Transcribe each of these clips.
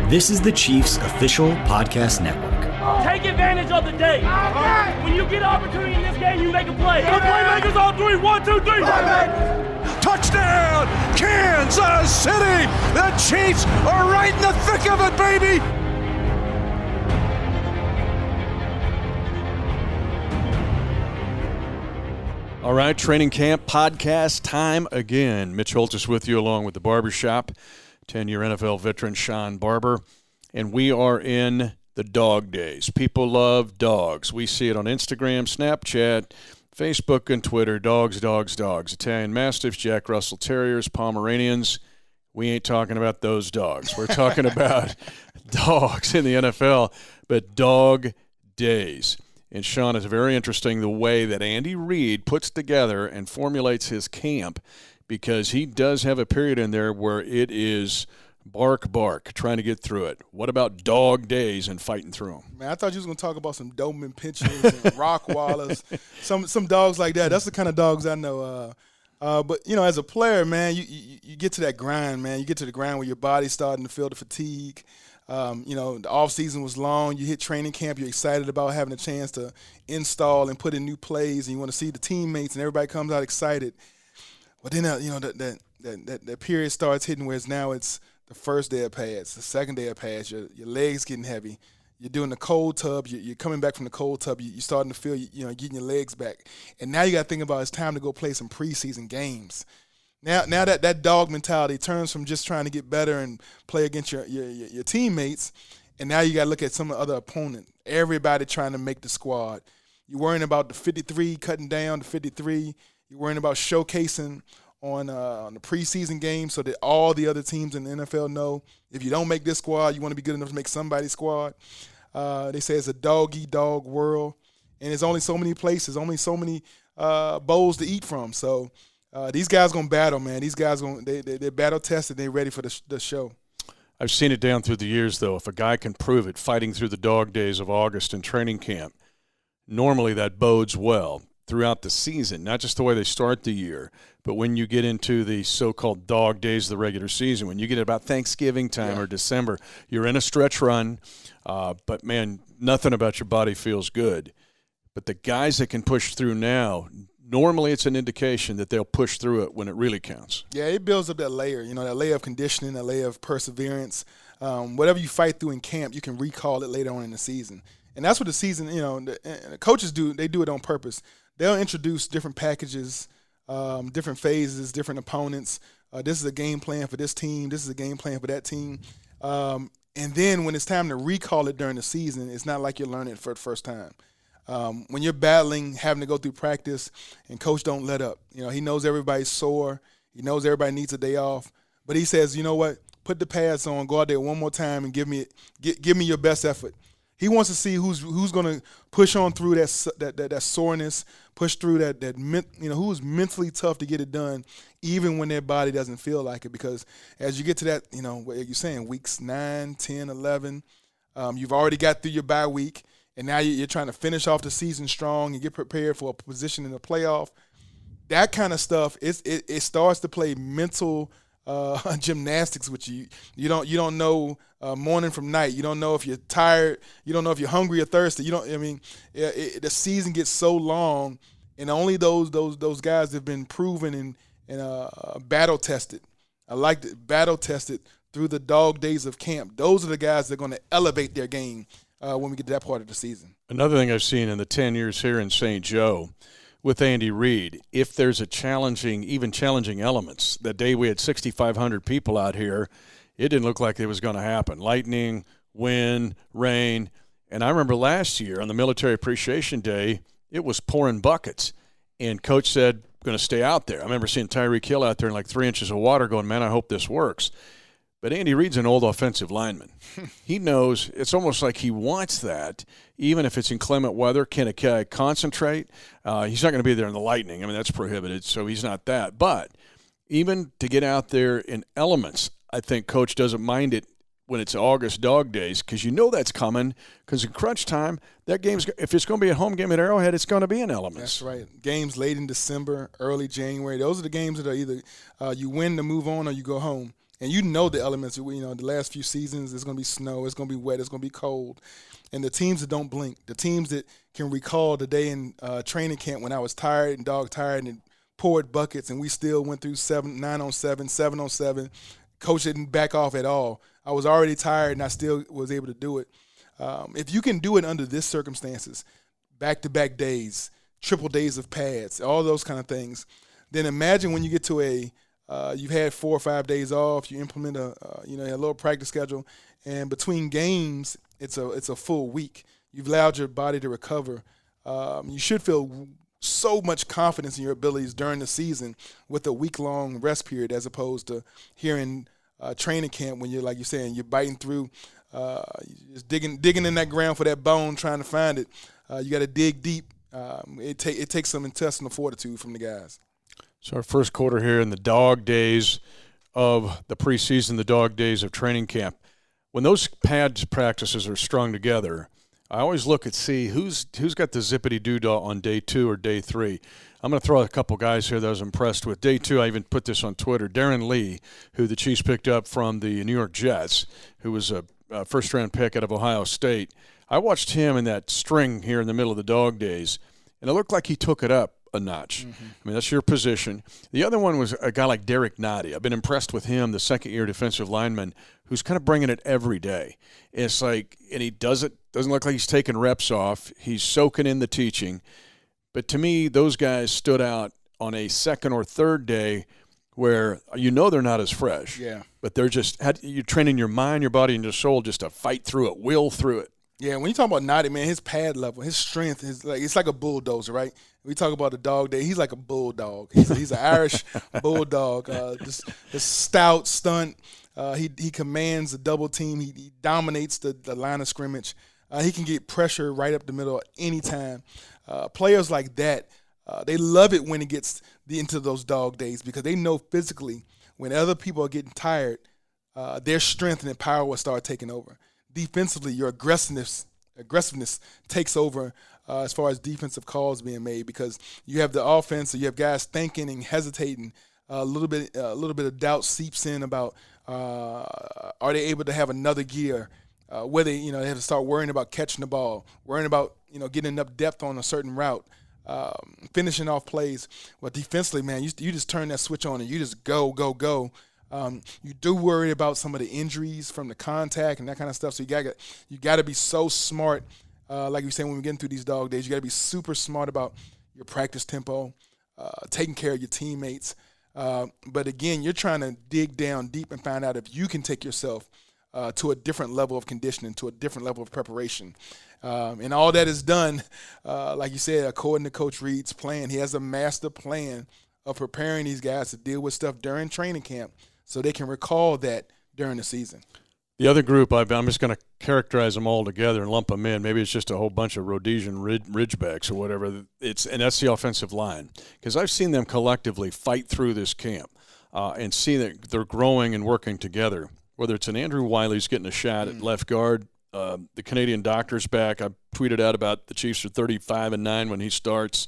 This is the Chiefs official podcast network. Take advantage of the day. When you get an opportunity in this game, you make a play. The playmakers on three. 1, 2, 3. Touchdown, Kansas City! The Chiefs are right in the thick of it, baby! All right, training camp podcast time again. Mitch Holthus with you along with the barbershop, 10-year NFL veteran Shawn Barber. And we are in the dog days. People love dogs. We see it on Instagram, Snapchat, Facebook, and Twitter. Dogs, dogs, dogs. Italian Mastiffs, Jack Russell Terriers, Pomeranians. We ain't talking about those dogs. We're talking about dogs in the NFL, but dog days. And Shawn, is very interesting the way that Andy Reid puts together and formulates his camp, because he does have a period in there where it is bark, bark, trying to get through it. What about dog days and fighting through them? Man, I thought you was going to talk about some Doberman Pinschers and Rockwallers, some dogs like that. That's the kind of dogs I know. But, you know, as a player, man, you get to that grind, man. You get to the grind where your body's starting to feel the fatigue. You know, the off season was long. You hit training camp. You're excited about having a chance to install and put in new plays, and you want to see the teammates, and everybody comes out excited. But then, you know, that period starts hitting where it's the first day of pads, the second day of pads. Your legs getting heavy. You're doing the cold tub. You're coming back from the cold tub. You're starting to feel, you know, getting your legs back. And now you got to think about it's time to go play some preseason games. Now that dog mentality turns from just trying to get better and play against your teammates, and now you got to look at some other opponent. Everybody trying to make the squad. You're worrying about the 53, cutting down the 53. You're worrying about showcasing on the preseason game so that all the other teams in the NFL know if you don't make this squad, you want to be good enough to make somebody's squad. They say it's a dog-eat-dog world, and there's only so many places, only so many bowls to eat from. So these guys going to battle, man. These guys they're battle-tested. They're ready for the show. I've seen it down through the years, though. If a guy can prove it, fighting through the dog days of August in training camp, normally that bodes well throughout the season, not just the way they start the year, but when you get into the so-called dog days of the regular season, when you get about Thanksgiving time or December, you're in a stretch run, but, man, nothing about your body feels good. But the guys that can push through now, normally it's an indication that they'll push through it when it really counts. Yeah, it builds up that layer, you know, that layer of conditioning, that layer of perseverance. Whatever you fight through in camp, you can recall it later on in the season. And that's what the season, you know, the coaches do. They do it on purpose. They'll introduce different packages, different phases, different opponents. This is a game plan for this team. This is a game plan for that team. And then when it's time to recall it during the season, it's not like you're learning it for the first time. When you're battling, having to go through practice, and coach don't let up. You know, he knows everybody's sore. He knows everybody needs a day off. But he says, you know what, put the pads on, go out there one more time and give me your best effort. He wants to see who's going to push on through that soreness, push through who's mentally tough to get it done, even when their body doesn't feel like it. Because as you get to that, you know, what you're saying, weeks 9, 10, 11, you've already got through your bye week, and now you're trying to finish off the season strong and get prepared for a position in the playoff. That kind of stuff, it starts to play mental gymnastics with you. You don't know morning from night. You don't know if you're tired. You don't know if you're hungry or thirsty. The season gets so long, and only those guys have been proven and battle tested. I like battle tested through the dog days of camp. Those are the guys that are going to elevate their game when we get to that part of the season. Another thing I've seen in the 10 years here in St. Joe with Andy Reid, if there's a challenging elements, that day we had 6,500 people out here, it didn't look like it was going to happen. Lightning, wind, rain. And I remember last year on the Military Appreciation Day, it was pouring buckets. And Coach said, going to stay out there. I remember seeing Tyreek Hill out there in like 3 inches of water going, man, I hope this works. But Andy Reid's an old offensive lineman. He knows it's almost like he wants that, even if it's inclement weather. Can a guy concentrate? He's not going to be there in the lightning. I mean, that's prohibited, so he's not that. But even to get out there in elements, I think Coach doesn't mind it when it's August dog days, because you know that's coming, because in crunch time, that game's, if it's going to be a home game at Arrowhead, it's going to be in elements. That's right. Games late in December, early January, those are the games that are either you win to move on or you go home. And you know the elements. The last few seasons, it's going to be snow, it's going to be wet, it's going to be cold. And the teams that don't blink, the teams that can recall the day in training camp when I was tired and dog tired and poured buckets and we still went through 9-on-7, 7-on-7. Coach didn't back off at all. I was already tired and I still was able to do it. If you can do it under this circumstances, back-to-back days, triple days of pads, all those kind of things, then imagine when you get to you've had 4 or 5 days off, you implement a little practice schedule, and between games, it's a full week. You've allowed your body to recover. You should feel so much confidence in your abilities during the season with a week-long rest period as opposed to here in training camp when you're, like you're saying, you're biting through, just digging in that ground for that bone, trying to find it. You got to dig deep. It takes some intestinal fortitude from the guys. So our first quarter here in the dog days of the preseason, the dog days of training camp. When those pads practices are strung together, I always look and see who's got the zippity-doo-dah on day 2 or day 3. I'm going to throw out a couple guys here that I was impressed with. Day 2, I even put this on Twitter. Darren Lee, who the Chiefs picked up from the New York Jets, who was a first-round pick out of Ohio State. I watched him in that string here in the middle of the dog days, and it looked like he took it up a notch. Mm-hmm. I mean, that's your position. The other one was a guy like Derek Nadi. I've been impressed with him, the second-year defensive lineman, who's kind of bringing it every day. It's like, and he doesn't look like he's taking reps off. He's soaking in the teaching. But to me, those guys stood out on a second or third day where they're not as fresh. Yeah. But they're just you're training your mind, your body, and your soul just to fight through it, will through it. Yeah, when you talk about Nadi, man, his pad level, his strength, it's like a bulldozer, right? We talk about the dog day. He's like a bulldog. He's an Irish bulldog. Just stout, stunt. He commands the double team. He dominates the line of scrimmage. He can get pressure right up the middle any time. Players like that, they love it when it gets into those dog days because they know physically when other people are getting tired, their strength and their power will start taking over. Defensively, your aggressiveness takes over as far as defensive calls being made because you have the offense, so you have guys thinking and hesitating. A little bit of doubt seeps in about are they able to have another gear? Whether they have to start worrying about catching the ball, worrying about getting enough depth on a certain route, finishing off plays. But defensively, man, you just turn that switch on and you just go. You do worry about some of the injuries from the contact and that kind of stuff. So you got to be so smart. Like you said, when we're getting through these dog days, you got to be super smart about your practice tempo, taking care of your teammates. But again, you're trying to dig down deep and find out if you can take yourself to a different level of conditioning, to a different level of preparation. And all that is done, like you said, according to Coach Reed's plan. He has a master plan of preparing these guys to deal with stuff during training camp so they can recall that during the season. The other group, I'm just going to characterize them all together and lump them in. Maybe it's just a whole bunch of Rhodesian Ridgebacks or whatever. And that's the offensive line. Because I've seen them collectively fight through this camp and see that they're growing and working together. Whether it's an Andrew Wiley's getting a shot at left guard, the Canadian doctor's back. I tweeted out about the Chiefs are 35-9 when he starts,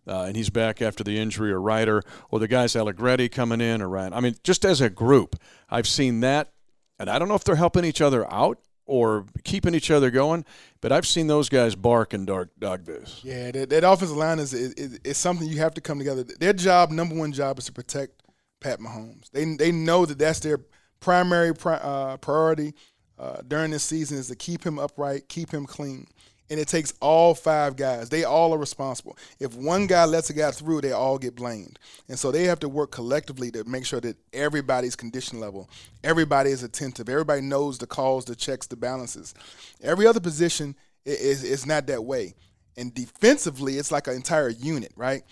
and he's back after the injury, or Ryder, or the guys Allegretti coming in, or Ryan. I mean, just as a group, I've seen that, and I don't know if they're helping each other out or keeping each other going, but I've seen those guys bark in dog days. Yeah, that offensive line is something you have to come together. Their job, number one job, is to protect Pat Mahomes. They know that's their primary priority during this season is to keep him upright, keep him clean. And it takes all 5 guys. They all are responsible. If one guy lets a guy through, they all get blamed. And so they have to work collectively to make sure that everybody's condition level, everybody is attentive, everybody knows the calls, the checks, the balances. Every other position is not that way. And defensively, it's like an entire unit, right?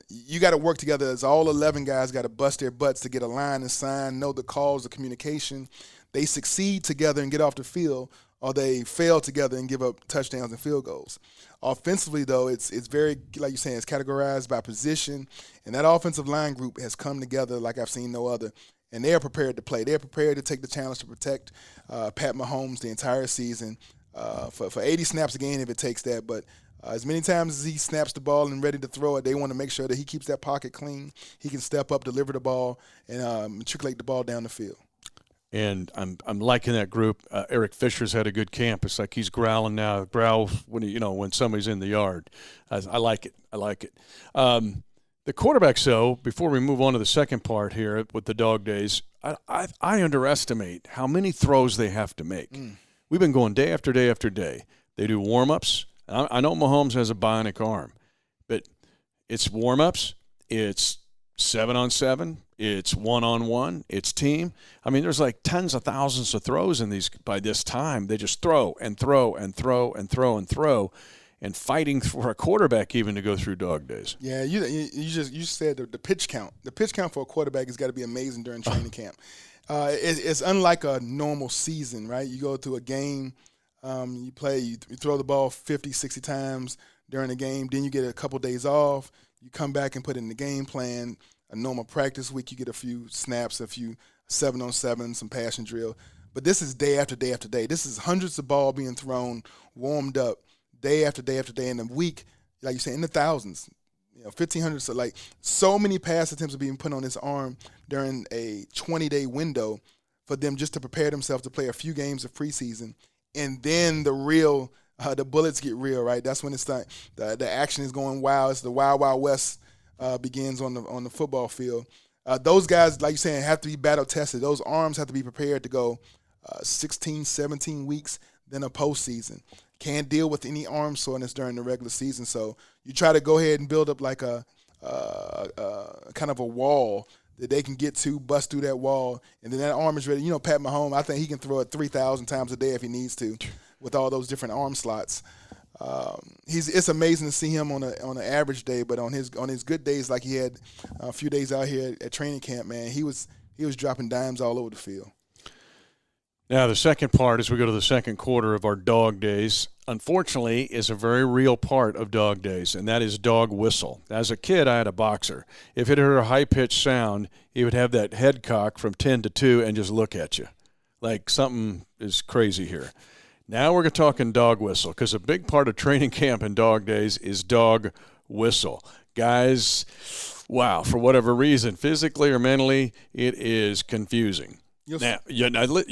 You got to work together as all 11 guys got to bust their butts to get a line and sign, know the calls, the communication. They succeed together and get off the field, or they fail together and give up touchdowns and field goals. Offensively, though, it's very, like you're saying, it's categorized by position, and that offensive line group has come together like I've seen no other, and they are prepared to play. They're prepared to take the challenge to protect Pat Mahomes the entire season for 80 snaps a game if it takes that, but As many times as he snaps the ball and ready to throw it, they want to make sure that he keeps that pocket clean. He can step up, deliver the ball, and matriculate the ball down the field. And I'm liking that group. Eric Fisher's had a good camp. It's like he's growling now. Growls when somebody's in the yard. I like it. I like it. The quarterbacks, though, before we move on to the second part here with the dog days, I underestimate how many throws they have to make. We've been going day after day after day. They do warm-ups. I know Mahomes has a bionic arm, but it's warm-ups. It's 7-on-7. It's 1-on-1. It's team. I mean, there's like tens of thousands of throws in these by this time. They just throw and throw and throw and throw and throw, and fighting for a quarterback even to go through dog days. Yeah, you said the pitch count. The pitch count for a quarterback has got to be amazing during training camp. It's unlike a normal season, right? You go to a game, you play, you throw the ball 50, 60 times during the game. Then you get a couple days off. You come back and put it in the game plan. A normal practice week, you get a few snaps, a few 7-on-7, some passing drill. But this is day after day after day. This is hundreds of ball being thrown, warmed up, day after day after day. In a week, like you say, in the thousands, 1,500. So, like, so many pass attempts are being put on his arm during a 20-day window for them just to prepare themselves to play a few games of preseason. And then the bullets get real, right? That's when it's like the action is going wild. It's the Wild Wild West. Begins on the football field. Those guys, like you're saying, have to be battle tested. Those arms have to be prepared to go 16, 17 weeks, then a postseason. Can't deal with any arm soreness during the regular season. So you try to go ahead and build up like a kind of a wall that they can get to, bust through that wall, and then that arm is ready. Pat Mahomes, I think he can throw it 3,000 times a day if he needs to with all those different arm slots. It's amazing to see him on an average day, but on his good days, like he had a few days out here at training camp, man, he was dropping dimes all over the field. Now, the second part, as we go to the second quarter of our dog days, unfortunately, is a very real part of dog days, and that is dog whistle. As a kid, I had a boxer. If it heard a high-pitched sound, he would have that head cock from 10 to 2 and just look at you like something is crazy here. Now we're talking dog whistle, because a big part of training camp and dog days is dog whistle. Guys, wow, for whatever reason, physically or mentally, it is confusing. Now,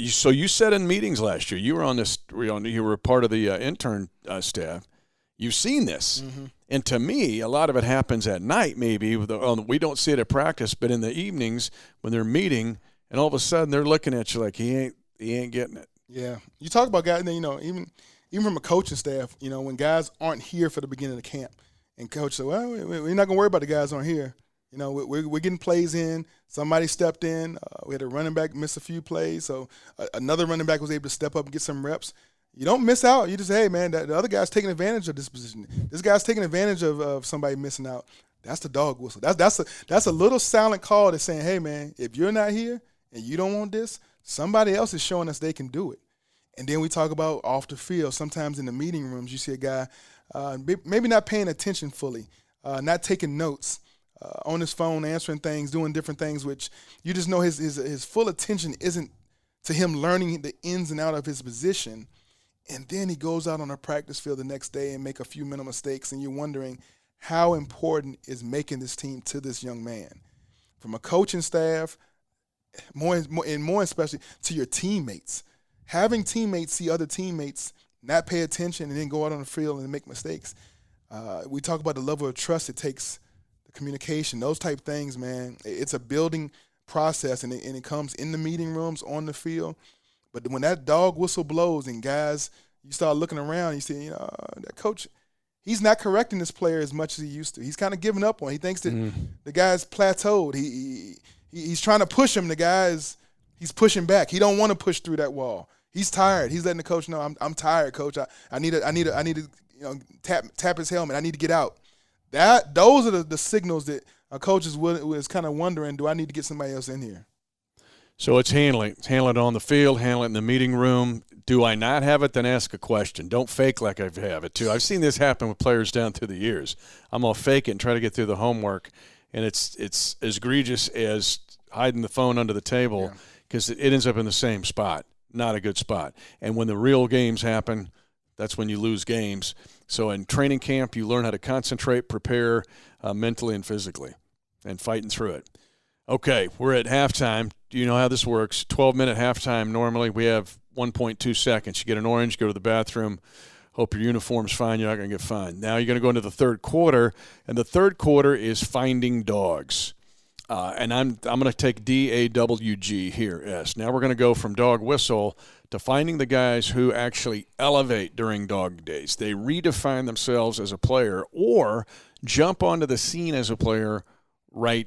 so you said in meetings last year, you were on this. You were part of the intern staff. You've seen this, and to me, a lot of it happens at night. Maybe we don't see it at practice, but in the evenings when they're meeting, and all of a sudden they're looking at you like he ain't getting it. Yeah, you talk about guys. Even from a coaching staff, when guys aren't here for the beginning of the camp, and coach said, "Well, we're not gonna worry about the guys aren't here. We're getting plays in. Somebody stepped in. We had a running back miss a few plays, so another running back was able to step up and get some reps. You don't miss out. You just say, hey, man, the other guy's taking advantage of this position. This guy's taking advantage of somebody missing out. That's the dog whistle. That's a little silent call that's saying, hey, man, if you're not here and you don't want this, somebody else is showing us they can do it. And then we talk about off the field. Sometimes in the meeting rooms, you see a guy maybe not paying attention fully, not taking notes, on his phone, answering things, doing different things, which you just know his full attention isn't to him learning the ins and outs of his position. And then he goes out on a practice field the next day and make a few mental mistakes, and you're wondering how important is making this team to this young man. From a coaching staff, more especially to your teammates. Having teammates see other teammates not pay attention and then go out on the field and make mistakes. We talk about the level of trust it takes, the communication, those type things, man. It's a building process, and it comes in the meeting rooms, on the field. But when that dog whistle blows and guys, you start looking around, you see, that coach, he's not correcting this player as much as he used to. He's kind of giving up on him. He thinks that the guy's plateaued. He's trying to push him. The guy's he's pushing back. He don't want to push through that wall. He's tired. He's letting the coach know, I'm tired, coach. I need to tap his helmet. I need to get out. Those are the signals that a coach is kind of wondering, do I need to get somebody else in here? So it's handling it on the field, handle it in the meeting room. Do I not have it? Then ask a question. Don't fake like I have it too. I've seen this happen with players down through the years. I'm gonna fake it and try to get through the homework, and it's as egregious as hiding the phone under the table, because it ends up in the same spot. Not a good spot. And when the real games happen, that's when you lose games. So in training camp, you learn how to concentrate, prepare mentally and physically, and fighting through it. Okay, we're at halftime. Do you know how this works? 12-minute halftime normally. We have 1.2 seconds. You get an orange, go to the bathroom. Hope your uniform's fine. You're not going to get fined. Now you're going to go into the third quarter, and the third quarter is finding dogs. And I'm going to take DAWG here, S. Now we're going to go from dog whistle to finding the guys who actually elevate during dog days. They redefine themselves as a player or jump onto the scene as a player right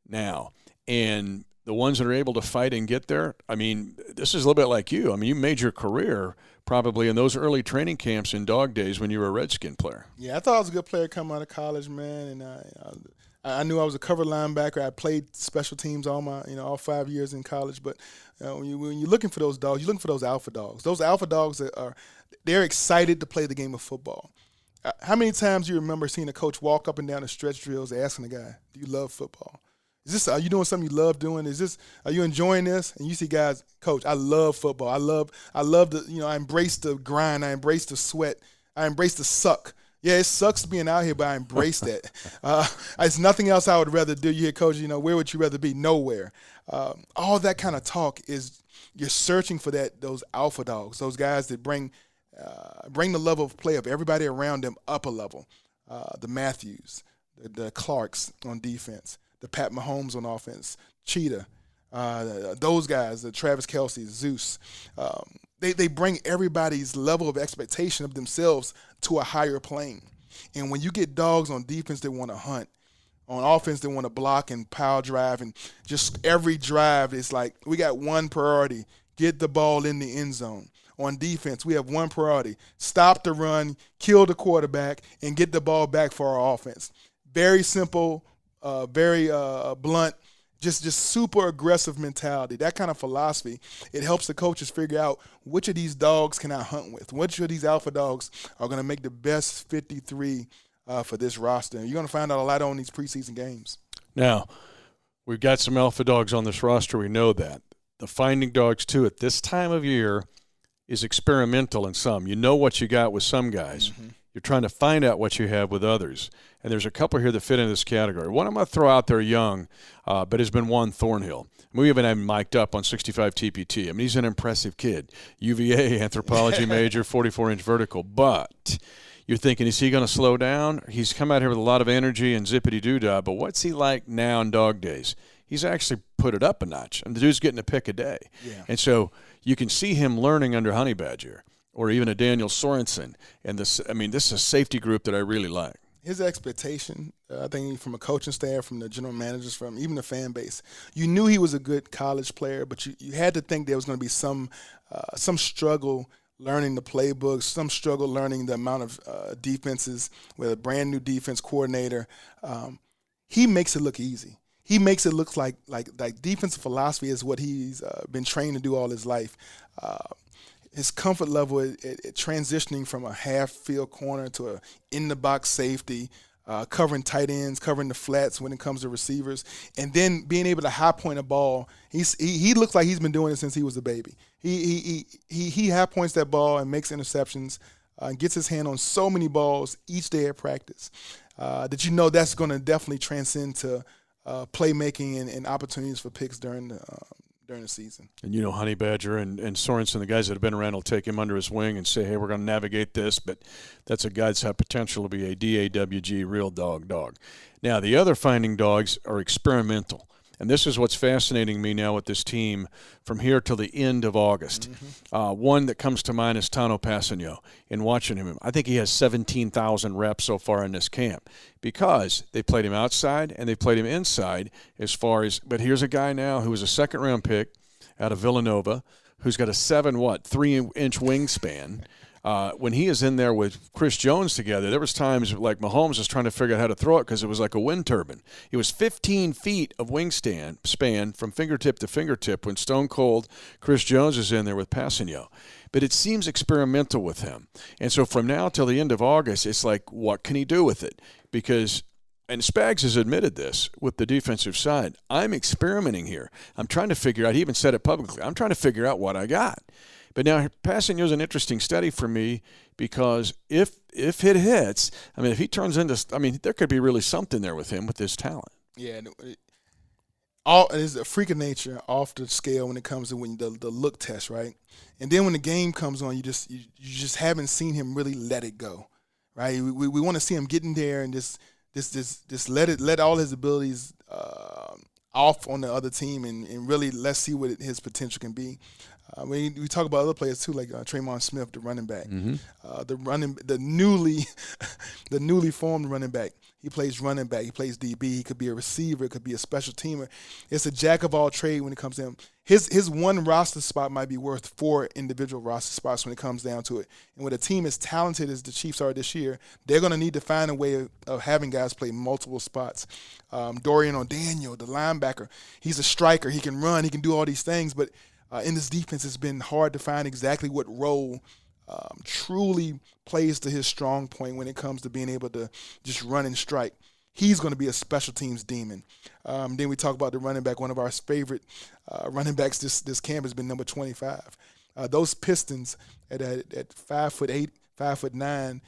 now. And the ones that are able to fight and get there, I mean, this is a little bit like you. I mean, you made your career probably in those early training camps in dog days when you were a Redskin player. Yeah, I thought I was a good player coming out of college, man, and I knew I was a cover linebacker. I played special teams all 5 years in college. But when you're looking for those dogs, you're looking for those alpha dogs. Those alpha dogs they're excited to play the game of football. How many times do you remember seeing a coach walk up and down the stretch drills asking the guy, "Do you love football? Are you doing something you love doing? Are you enjoying this?" And you see guys, "Coach, I love football. I love I embrace the grind. I embrace the sweat. I embrace the suck." Yeah, it sucks being out here, but I embrace that. It's nothing else I would rather do. You hear, Coach, where would you rather be? Nowhere. All that kind of talk is you're searching for those alpha dogs, those guys that bring the level of play of everybody around them up a level. The Matthews, the Clarks on defense, the Pat Mahomes on offense, Cheetah, those guys, the Travis Kelce, Zeus. They bring everybody's level of expectation of themselves to a higher plane. And when you get dogs on defense that want to hunt, on offense they want to block and power drive, and just every drive is like we got one priority, get the ball in the end zone. On defense, we have one priority, stop the run, kill the quarterback, and get the ball back for our offense. Very simple, very blunt, just super aggressive mentality. That kind of philosophy, it helps the coaches figure out which of these dogs can I hunt with, which of these alpha dogs are going to make the best 53 for this roster. And you're going to find out a lot on these preseason games. Now, we've got some alpha dogs on this roster. We know that. The finding dogs, too, at this time of year is experimental in some. You know what you got with some guys. Mm-hmm. You're trying to find out what you have with others. And there's a couple here that fit in this category. One I'm going to throw out there young, but has been Juan Thornhill. We even have him mic'd up on 65 TPT. I mean, he's an impressive kid. UVA, anthropology major, 44-inch vertical. But you're thinking, is he going to slow down? He's come out here with a lot of energy and zippity-doo-dah, but what's he like now in dog days? He's actually put it up a notch. And the dude's getting a pick a day. Yeah. And so you can see him learning under Honey Badger, or even a Daniel Sorensen. And this is a safety group that I really like. His expectation, I think from a coaching staff, from the general managers, from even the fan base, you knew he was a good college player, but you had to think there was going to be some struggle learning the playbook, some struggle learning the amount of defenses with a brand new defense coordinator. He makes it look easy. He makes it look like defensive philosophy is what he's been trained to do all his life. His comfort level at transitioning from a half-field corner to a in-the-box safety, covering tight ends, covering the flats when it comes to receivers, and then being able to high-point a ball. He looks like he's been doing it since he was a baby. He high-points that ball and makes interceptions, and gets his hand on so many balls each day at practice that you know that's going to definitely transcend to playmaking and opportunities for picks during the season. And Honey Badger and Sorensen, the guys that have been around, will take him under his wing and say, hey, we're going to navigate this, but that's a guy that's had potential to be a DAWG real dog. Now, the other finding dogs are experimental. And this is what's fascinating me now with this team from here till the end of August. Mm-hmm. One that comes to mind is Tano Passanio. In watching him, I think he has 17,000 reps so far in this camp because they played him outside and they played him inside but here's a guy now who was a second-round pick out of Villanova who's got a 3-inch wingspan. When he is in there with Chris Jones together, there was times like Mahomes was trying to figure out how to throw it because it was like a wind turbine. It was 15 feet of wingspan from fingertip to fingertip when Stone Cold Chris Jones is in there with Passanio. But it seems experimental with him. And so from now till the end of August, it's like, what can he do with it? Because and Spags has admitted this with the defensive side. I'm experimenting here. I'm trying to figure out, he even said it publicly, I'm trying to figure out what I got. But now passing is an interesting study for me because if it hits, I mean, if he turns into, I mean, there could be really something there with him with his talent. Yeah, it's a freak of nature off the scale when it comes to the look test, right? And then when the game comes on, you just haven't seen him really let it go, right? We want to see him getting there and just let all his abilities off on the other team and really let's see what his potential can be. We talk about other players too, like Tremon Smith, the running back, the newly formed running back. He plays running back. He plays DB. He could be a receiver. It could be a special teamer. It's a jack of all trade when it comes to him. His one roster spot might be worth 4 individual roster spots when it comes down to it. And with a team as talented as the Chiefs are this year, they're going to need to find a way of having guys play multiple spots. Dorian O'Daniel, the linebacker, he's a striker. He can run. He can do all these things. But in this defense, it's been hard to find exactly what role truly plays to his strong point when it comes to being able to just run and strike. He's going to be a special teams demon. Then we talk about the running back. One of our favorite running backs this camp has been number 25. Those Pistons at 5'8", 5'9",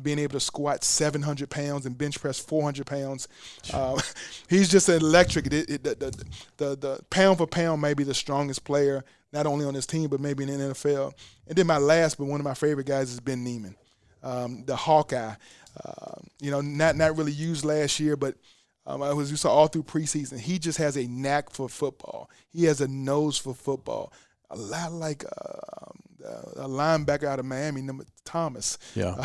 being able to squat 700 pounds and bench press 400 pounds. He's just electric. The pound for pound may be the strongest player, not only on this team, but maybe in the NFL. And then my last, but one of my favorite guys is Ben Neiman, the Hawkeye. Not really used last year, but as you saw all through preseason, he just has a knack for football. He has a nose for football, a lot like a linebacker out of Miami, number Thomas. Fits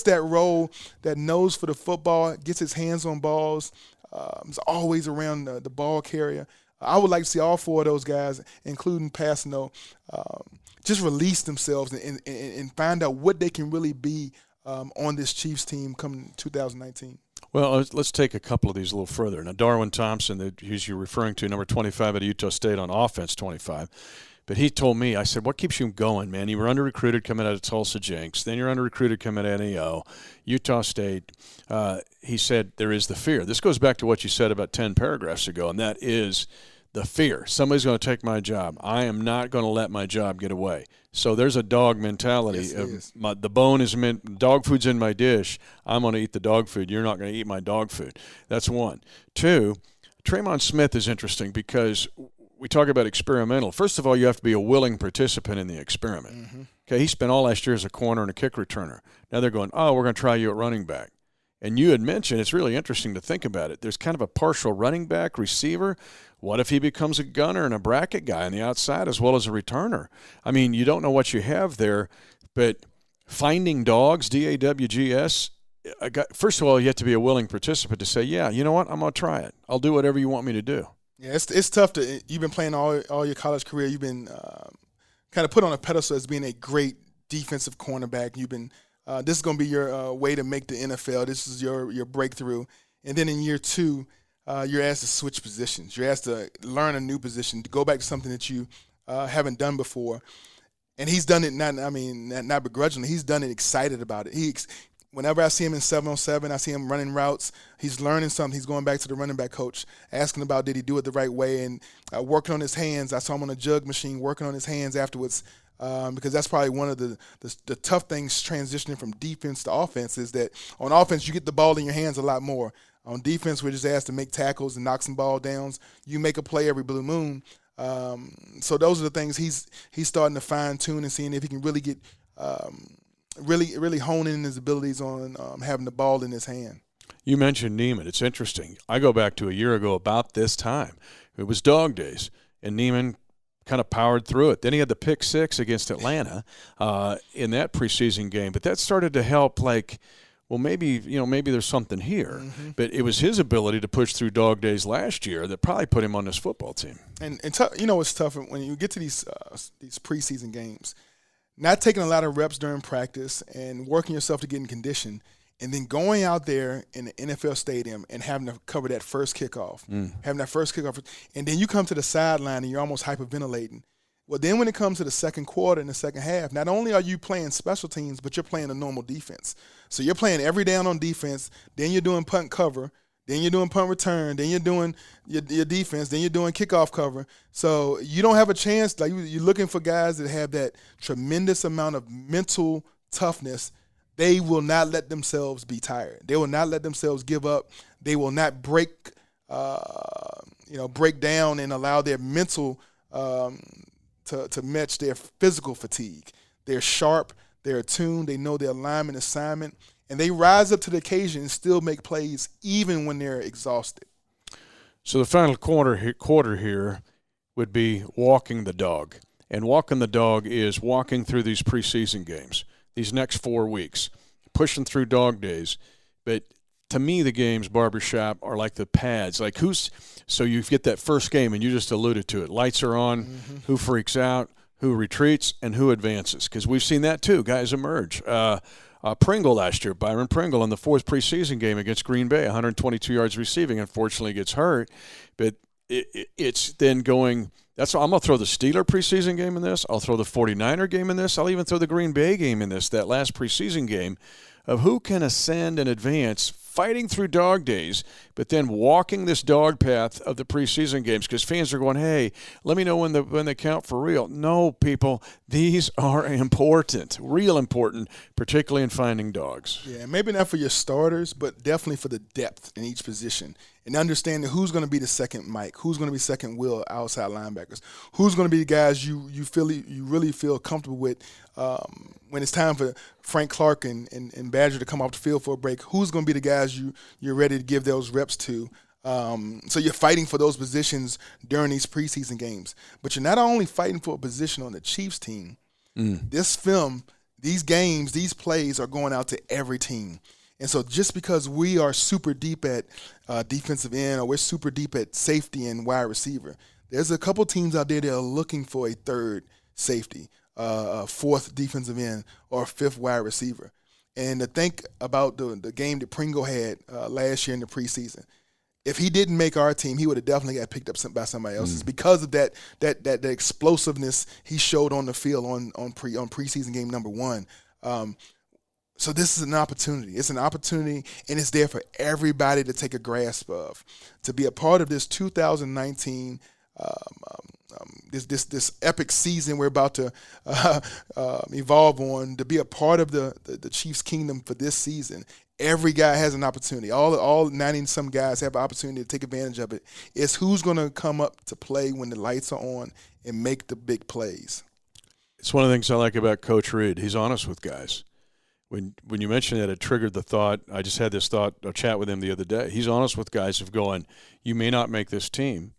that role, that nose for the football, gets his hands on balls, is always around the ball carrier. I would like to see all 4 of those guys, including Passano, just release themselves and find out what they can really be on this Chiefs team coming 2019. Well, let's take a couple of these a little further. Now, Darwin Thompson, who you're referring to, number 25 at Utah State on offense, 25. But he told me, I said, what keeps you going, man? You were under-recruited coming out of Tulsa Jenks. Then you're under-recruited coming out of NEO, Utah State. He said, there is the fear. This goes back to what you said about 10 paragraphs ago, and that is the fear. Somebody's going to take my job. I am not going to let my job get away. So there's a dog mentality. Yes, The bone is dog food's in my dish. I'm going to eat the dog food. You're not going to eat my dog food. That's one. 2, Tremon Smith is interesting because we talk about experimental. First of all, you have to be a willing participant in the experiment. Mm-hmm. Okay, he spent all last year as a corner and a kick returner. Now they're going, we're going to try you at running back. And you had mentioned, it's really interesting to think about it. There's kind of a partial running back, receiver. What if he becomes a gunner and a bracket guy on the outside as well as a returner? I mean, you don't know what you have there, but finding Dawgs, D-A-W-G-S, first of all, you have to be a willing participant to say, yeah, you know what, I'm going to try it. I'll do whatever you want me to do. Yeah, it's tough to. You've been playing all your college career. You've been kind of put on a pedestal as being a great defensive cornerback. You've been. This is going to be your way to make the NFL. This is your breakthrough. And then in year 2, you're asked to switch positions. You're asked to learn a new position, to go back to something that you haven't done before. And he's done it not begrudgingly. He's done it excited about it. Whenever I see him in 7-on-7, I see him running routes. He's learning something. He's going back to the running back coach, asking about did he do it the right way, and working on his hands. I saw him on a jug machine working on his hands afterwards because that's probably one of the tough things transitioning from defense to offense is that on offense you get the ball in your hands a lot more. On defense, we're just asked to make tackles and knock some ball downs. You make a play every blue moon. So those are the things he's starting to fine-tune and seeing if he can really get really honing in his abilities on having the ball in his hand. You mentioned Neiman. It's interesting. I go back to a year ago about this time. It was dog days, and Neiman kind of powered through it. Then he had the pick 6 against Atlanta in that preseason game. But that started to help, maybe there's something here. Mm-hmm. But it was his ability to push through dog days last year that probably put him on this football team. And it's tough when you get to these preseason games. Not taking a lot of reps during practice and working yourself to get in condition, and then going out there in the NFL stadium and having to cover that first kickoff, and then you come to the sideline and you're almost hyperventilating. Well, then when it comes to the second quarter and the second half, not only are you playing special teams, but you're playing a normal defense. So you're playing every down on defense, then you're doing punt cover, then you're doing punt return, then you're doing your defense, then you're doing kickoff cover. So you don't have a chance. Like, you're looking for guys that have that tremendous amount of mental toughness. They will not let themselves be tired. They will not let themselves give up. They will not break down and allow their mental to match their physical fatigue. They're sharp. They're attuned. They know their alignment assignment. And they rise up to the occasion and still make plays even when they're exhausted. So the final quarter here would be walking the dog. And walking the dog is walking through these preseason games, these next 4 weeks, pushing through dog days. But to me, the games, Barbershop, are like the pads. Like, so you get that first game, and you just alluded to it. Lights are on, who freaks out, who retreats, and who advances. Because we've seen that too. Guys emerge. Pringle last year, Byron Pringle, in the 4th preseason game against Green Bay, 122 yards receiving, unfortunately gets hurt. But it's then going – I'm going to throw the Steeler preseason game in this. I'll throw the 49er game in this. I'll even throw the Green Bay game in this, that last preseason game, of who can ascend and advance fighting through dog days, but then walking this dog path of the preseason games, because fans are going, hey, let me know when they count for real. No, people, these are important, real important, particularly in finding dogs. Yeah, maybe not for your starters, but definitely for the depth in each position. And understanding who's going to be the second Mike, who's going to be second Will outside linebackers, who's going to be the guys you really feel comfortable with when it's time for Frank Clark and Badger to come off the field for a break. Who's going to be the guys you're ready to give those reps to? So you're fighting for those positions during these preseason games. But you're not only fighting for a position on the Chiefs team. This film, these games, these plays are going out to every team. And so just because we are super deep at defensive end, or we're super deep at safety and wide receiver, there's a couple teams out there that are looking for a third safety, a fourth defensive end, or a fifth wide receiver. And to think about the game that Pringle had last year in the preseason, if he didn't make our team, he would have definitely got picked up by somebody else's because of that explosiveness he showed on the field on preseason game number 1. So this is an opportunity. It's an opportunity, and it's there for everybody to take a grasp of, to be a part of this 2019 this epic season we're about to evolve on, to be a part of the Chiefs' kingdom for this season. Every guy has an opportunity. All 90-some guys have an opportunity to take advantage of it. It's who's going to come up to play when the lights are on and make the big plays. It's one of the things I like about Coach Reed. He's honest with guys. When you mentioned that, it triggered the thought. I just had this thought, a chat with him the other day. He's honest with guys of going, you may not make this team,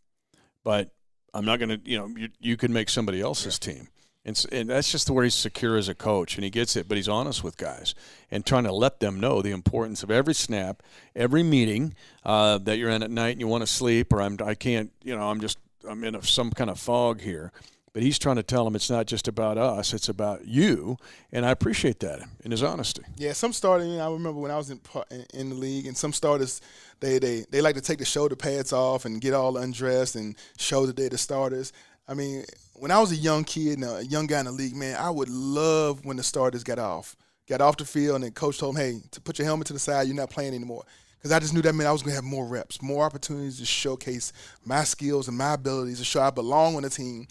but I'm not going to, you can make somebody else's team. And that's just where he's secure as a coach, and he gets it, but he's honest with guys and trying to let them know the importance of every snap, every meeting that you're in at night and you want to sleep, or I'm in some kind of fog here. But he's trying to tell them it's not just about us, it's about you, and I appreciate that in his honesty. Yeah, some starters, I remember when I was in the league, and some starters, they like to take the shoulder pads off and get all undressed and show that they're the starters. I mean, when I was a young kid and a young guy in the league, man, I would love when the starters got off the field, and the coach told them, hey, to put your helmet to the side, you're not playing anymore. Because I just knew that meant I was going to have more reps, more opportunities to showcase my skills and my abilities, to show I belong on the team.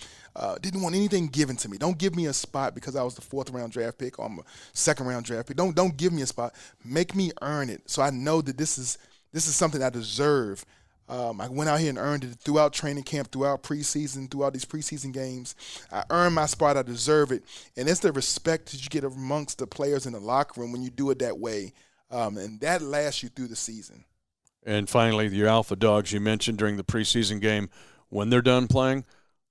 Didn't want anything given to me. Don't give me a spot because I was the 4th-round draft pick or I'm a 2nd-round draft pick. Don't give me a spot. Make me earn it so I know that this is something I deserve. I went out here and earned it throughout training camp, throughout preseason, throughout these preseason games. I earned my spot. I deserve it. And it's the respect that you get amongst the players in the locker room when you do it that way. And that lasts you through the season. And finally, your alpha dogs you mentioned during the preseason game, when they're done playing,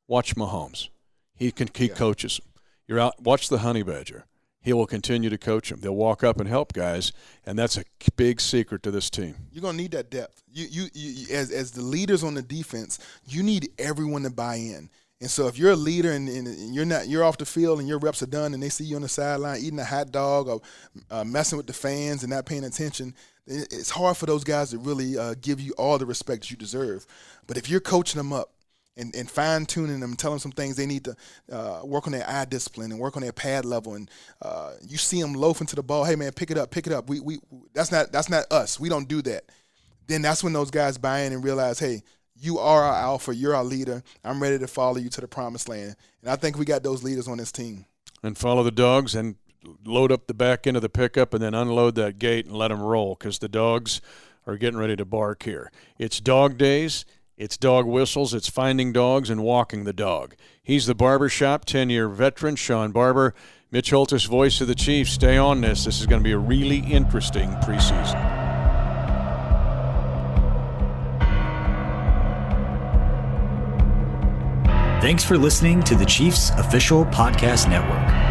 watch Mahomes. He coaches them. You're out. Watch the Honey Badger. He will continue to coach them. They'll walk up and help guys, and that's a big secret to this team. You're gonna need that depth. You as the leaders on the defense, you need everyone to buy in. And so if you're a leader and you're off the field and your reps are done and they see you on the sideline eating a hot dog or messing with the fans and not paying attention, it's hard for those guys to really give you all the respect you deserve. But if you're coaching them up and fine-tuning them, telling them some things they need to work on their eye discipline and work on their pad level, and you see them loafing to the ball, hey, man, pick it up. We that's not us. We don't do that. then that's when those guys buy in and realize, hey, you are our alpha, you're our leader. I'm ready to follow you to the promised land. And I think we got those leaders on this team. And follow the Dawgs and load up the back end of the pickup and then unload that gate and let them roll, because the Dawgs are getting ready to bark here. It's dog days. It's dog whistles. It's finding dogs and walking the dog. He's the barbershop 10-year veteran, Shawn Barber. Mitch Holthus, voice of the Chiefs. Stay on this. This is going to be a really interesting preseason. Thanks for listening to the Chiefs Official Podcast Network.